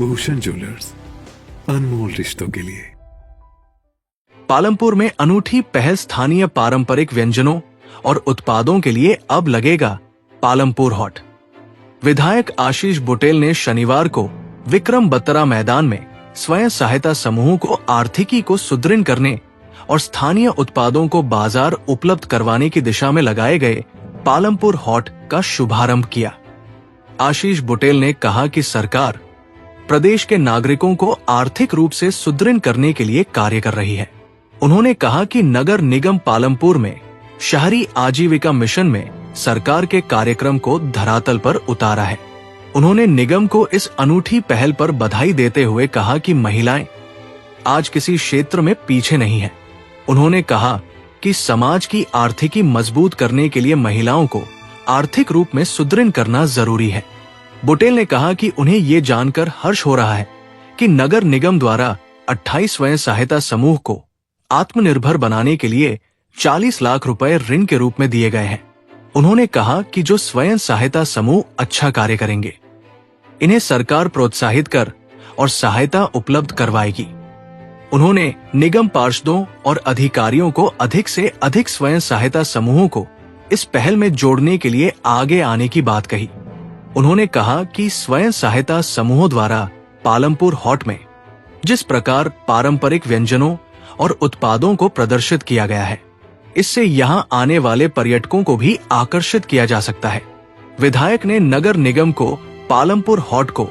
Bhushan jewellers, अनमोल रिश्तों के लिए। पालमपुर में अनूठी पहल स्थानीय पारंपरिक व्यंजनों और उत्पादों के लिए अब लगेगा पालमपुर हॉट। विधायक आशीष बुटेल ने शनिवार को विक्रम बत्तरा मैदान में स्वयं सहायता समूहों को आर्थिकी को सुदृढ़ करने और स्थानीय उत्पादों को बाजार उपलब्ध करवाने की दिशा में लगाए गए पालमपुर हॉट का शुभारंभ किया। आशीष बुटेल ने कहा कि सरकार प्रदेश के नागरिकों को आर्थिक रूप से सुदृढ़ करने के लिए कार्य कर रही है। उन्होंने कहा कि नगर निगम पालमपुर में शहरी आजीविका मिशन में सरकार के कार्यक्रम को धरातल पर उतारा है। उन्होंने निगम को इस अनूठी पहल पर बधाई देते हुए कहा कि महिलाएं आज किसी क्षेत्र में पीछे नहीं हैं। उन्होंने कहा कि समाज की आर्थिकी मजबूत करने के लिए महिलाओं को आर्थिक रूप में सुदृढ़ करना जरूरी है। बुटेल ने कहा कि उन्हें ये जानकर हर्ष हो रहा है कि नगर निगम द्वारा 28 स्वयं सहायता समूह को आत्मनिर्भर बनाने के लिए 40 लाख रुपए ऋण के रूप में दिए गए हैं। उन्होंने कहा कि जो स्वयं सहायता समूह अच्छा कार्य करेंगे, इन्हें सरकार प्रोत्साहित कर और सहायता उपलब्ध करवाएगी। उन्होंने निगम पार्षदों और अधिकारियों को अधिक से अधिक स्वयं सहायता समूहों को इस पहल में जोड़ने के लिए आगे आने की बात कही। उन्होंने कहा कि स्वयं सहायता समूहों द्वारा पालमपुर हॉट में जिस प्रकार पारंपरिक व्यंजनों और उत्पादों को प्रदर्शित किया गया है, इससे यहां आने वाले पर्यटकों को भी आकर्षित किया जा सकता है। विधायक ने नगर निगम को पालमपुर हॉट को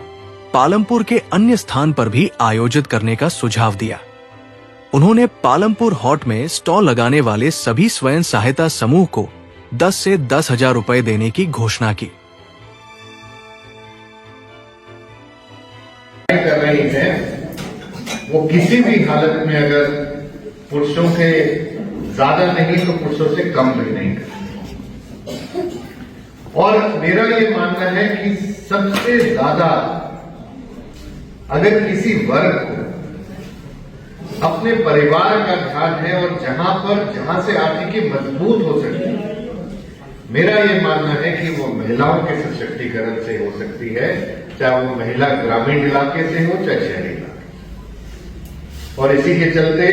पालमपुर के अन्य स्थान पर भी आयोजित करने का सुझाव दिया। उन्होंने पालमपुर हॉट में स्टॉल लगाने वाले सभी स्वयं सहायता समूह को 10 से 10,000 रुपए देने की घोषणा की। कर रही है वो किसी भी हालत में अगर पुरुषों के ज्यादा नहीं तो पुरुषों से कम भी नहीं करती। और मेरा ये मानना है कि सबसे ज्यादा अगर किसी वर्ग को अपने परिवार का ध्यान है और जहां से आर्थिकी मजबूत हो सकती है, मेरा ये मानना है कि वो महिलाओं के सशक्तिकरण से हो सकती है, चाहे वो महिला ग्रामीण इलाके से हो चाहे शहरी इलाके। और इसी के चलते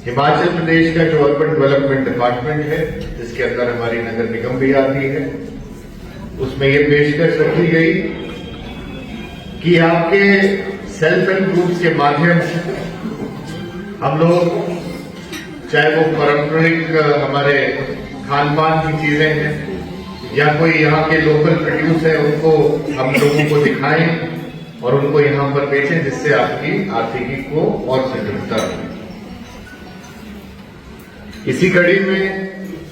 हिमाचल प्रदेश का जो अर्बन डेवलपमेंट डिपार्टमेंट है, जिसके अंदर हमारी नगर निगम भी आती है, उसमें ये पेशकश रखी गई कि आपके सेल्फ हेल्प ग्रुप्स के माध्यम से हम लोग, चाहे वो पारंपरिक हमारे खान पान की चीजें हैं या कोई यहाँ के लोकल प्रोड्यूस है, उनको हम लोगों को दिखाएं और उनको यहाँ पर बेचें, जिससे आपकी आर्थिकी को और सुदृढ़ता हो। इसी कड़ी में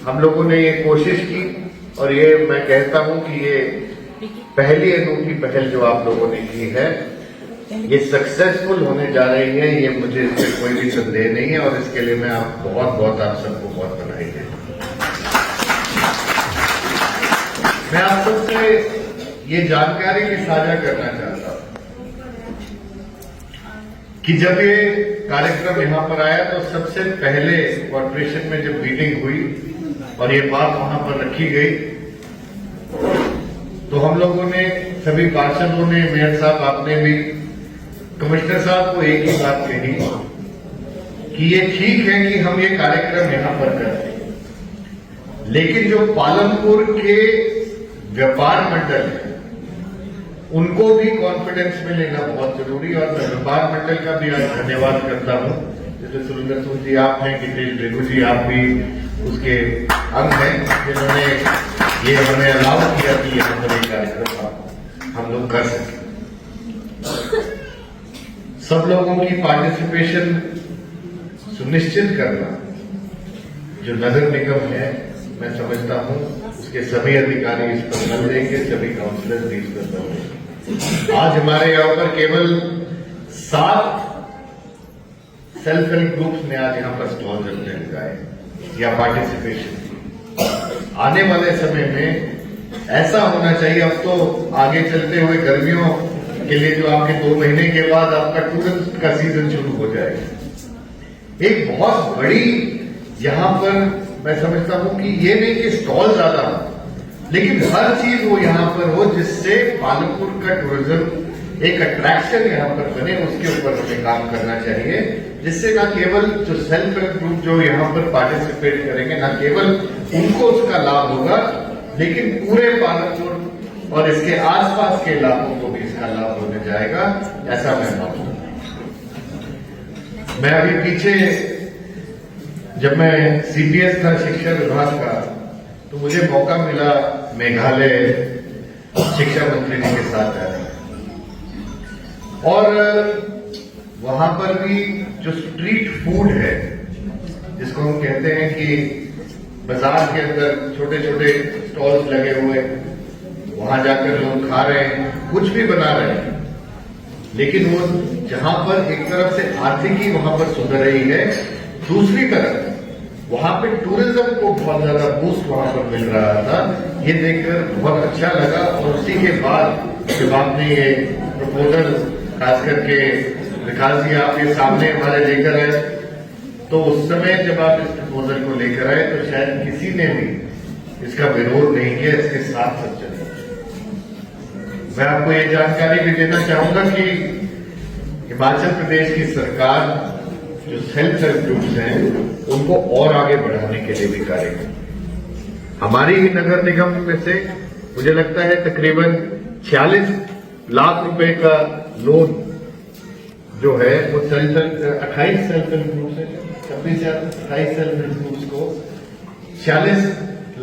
हम लोगों ने ये कोशिश की और ये मैं कहता हूं कि ये पहली अनूठी पहल जो आप लोगों ने की है, ये सक्सेसफुल होने जा रही है, ये मुझे इसमें कोई भी संदेह नहीं है। और इसके लिए मैं आप सबको बहुत बधाई देता हूं। मैं आप सबसे ये जानकारी भी साझा करना चाहता हूं कि जब ये कार्यक्रम यहां पर आया तो सबसे पहले कॉर्पोरेशन में जब मीटिंग हुई और ये बात वहां पर रखी गई, तो हम लोगों ने, सभी पार्षदों ने, मेयर साहब आपने भी, कमिश्नर साहब को एक ही बात कही कि ये ठीक है कि हम ये कार्यक्रम यहां पर करते हैं, लेकिन जो पालमपुर के व्यापार मंडल है उनको भी कॉन्फिडेंस में लेना बहुत जरूरी है। और मैं व्यापार मंडल का भी आज धन्यवाद करता हूं, जैसे सुरेंद्र सिंह जी आप हैं, गिरीश रेगू जी आप भी उसके अंग हैं, जिन्होंने ये हमें अलाउ किया कि यहाँ पर एक कार्यक्रम हम लोग कर सकें। सब लोगों की पार्टिसिपेशन सुनिश्चित करना जो नगर निगम है, मैं समझता हूं उसके सभी अधिकारी इस पर बल देंगे, सभी काउंसिलर भी इस पर बल देंगे। आज हमारे यहाँ पर केवल 7 सेल्फ हेल्प ग्रुप्स ने आज यहाँ पर स्टॉल रखने लगाए या पार्टिसिपेशन की। आने वाले समय में ऐसा होना चाहिए, अब तो आगे चलते हुए गर्मियों के लिए जो आपके 2 महीने के बाद आपका टूरिज्म का सीजन शुरू हो जाएगा, एक बहुत बड़ी यहां पर मैं समझता हूं कि ये नहीं कि स्टॉल ज्यादा हो, लेकिन हर चीज वो यहां पर हो जिससे पालमपुर का टूरिज्म एक अट्रैक्शन यहाँ पर बने, उसके ऊपर हमें काम करना चाहिए, जिससे ना केवल जो सेल्फ हेल्प ग्रुप जो यहाँ पर पार्टिसिपेट करेंगे, ना केवल उनको उसका लाभ होगा, लेकिन पूरे पालनपुर और इसके आसपास के इलाकों को भी इसका लाभ होने जाएगा, ऐसा मैं मानूं। मैं अभी पीछे जब मैं सीपीएस था, शिक्षा विभाग का, तो मुझे मौका मिला मेघालय शिक्षा मंत्री जी के साथ रहने का, और वहां पर भी जो स्ट्रीट फूड है, जिसको हम कहते हैं कि बाजार के अंदर छोटे छोटे स्टॉल्स लगे हुए, वहां जाकर लोग खा रहे हैं, कुछ भी बना रहे हैं, लेकिन वो जहां पर एक तरफ से आर्थिकी वहां पर सुधर रही है, दूसरी तरफ वहां पे टूरिज्म को बहुत ज्यादा बूस्ट वहां पर मिल रहा था। ये देखकर बहुत अच्छा लगा, और उसी के बाद जब आपने ये प्रपोजल खास करके विकास जी आपके सामने हमारे लेकर आए, तो उस समय जब आप इस प्रपोजल को लेकर आए तो शायद किसी ने भी इसका विरोध नहीं किया, इसके साथ सब चले। मैं आपको ये जानकारी भी देना चाहूंगा कि हिमाचल प्रदेश की सरकार जो सेल्फ हेल्प ग्रुप्स हैं उनको और आगे बढ़ाने के लिए भी कार्य करें। हमारी ही नगर निगम में से मुझे लगता है तकरीबन 46 लाख रुपए का लोन जो है वो 28 सेल्फ हेल्प ग्रुप्स है, 26 या 28 सेल्फ हेल्प ग्रुप्स को 46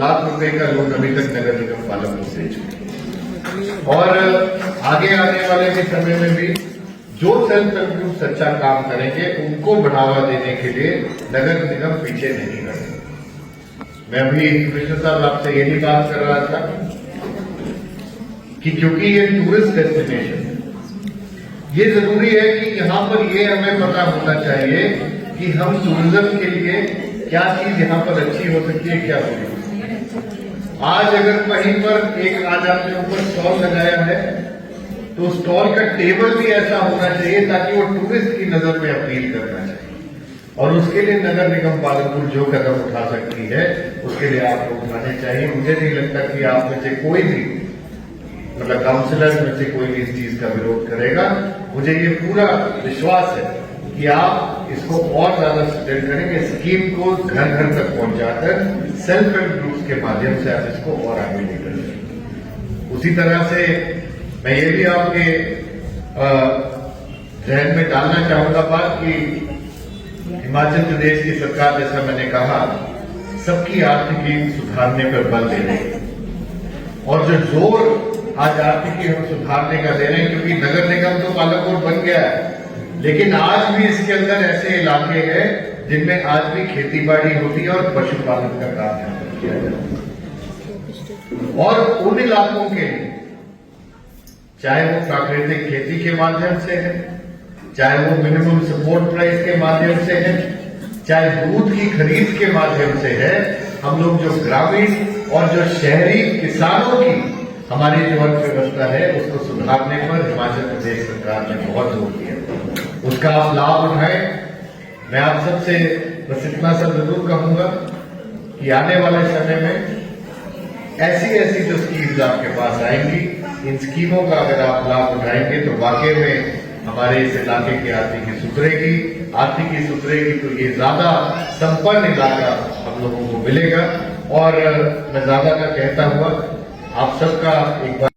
लाख रुपए का लोन अभी तक नगर निगम पालनपुर से चुके, और आगे आने वाले के समय में भी जो सेल्फ हेल्प ग्रुप अच्छा काम करेंगे उनको बढ़ावा देने के लिए नगर निगम पीछे नहीं रहेगा। मैं अभी कमिश्नर साहब आपसे यही बात कर रहा था कि क्योंकि ये टूरिस्ट डेस्टिनेशन है, ये जरूरी है कि यहां पर ये हमें पता होना चाहिए कि हम टूरिज्म के लिए क्या चीज यहां पर अच्छी हो सकती है, क्या बुरी। आज अगर कहीं पर एक आज आपने ऊपर स्टॉल लगाया है, तो स्टॉल का टेबल भी ऐसा होना चाहिए ताकि वो टूरिस्ट की नजर में अपील करना चाहिए, और उसके लिए नगर निगम पालनपुर जो कदम उठा सकती है उसके लिए आपको उठाने चाहिए। मुझे नहीं लगता कि आप में से कोई भी, मतलब काउंसिलर में से कोई भी इस चीज का विरोध करेगा। मुझे ये पूरा विश्वास है कि आप इसको और ज्यादा सटेल करेंगे, स्कीम को घर घर तक पहुंचाकर सेल्फ हेल्प ग्रुप्स के माध्यम से आप इसको और आगे लेकर जाएंगे। उसी तरह से मैं ये भी आपके जहन में डालना चाहूंगा बात कि हिमाचल प्रदेश की सरकार, जैसा मैंने कहा, सबकी आर्थिकी सुधारने पर बल दे रही है, और जो जोर आज आर्थिकी हम सुधारने का दे रहे हैं, क्योंकि नगर निगम तो पालनपुर बन गया है, लेकिन आज भी इसके अंदर ऐसे इलाके हैं जिनमें आज भी खेती बाड़ी होती है और पशुपालन का काम यहाँ पर किया जाता है, और उन इलाकों के लिए चाहे वो प्राकृतिक खेती के माध्यम से है, चाहे वो मिनिमम सपोर्ट प्राइस के माध्यम से है, चाहे दूध की खरीद के माध्यम से है, हम लोग जो ग्रामीण और जो शहरी किसानों की हमारी जो अर्थव्यवस्था है उसको सुधारने पर हिमाचल प्रदेश सरकार ने बहुत जोर दिया, उसका आप लाभ उठाएं। मैं आप सबसे बस इतना सा जरूर कहूंगा कि आने वाले समय में ऐसी जो स्कीम्स आपके पास आएंगी, इन स्कीमों का अगर आप लाभ उठाएंगे तो वाकई में हमारे इस इलाके की आर्थिकी सुधरेगी, तो ये ज्यादा संपन्न इलाका हम लोगों को मिलेगा। और मैं ज्यादा का कहता हुआ आप सबका एक बार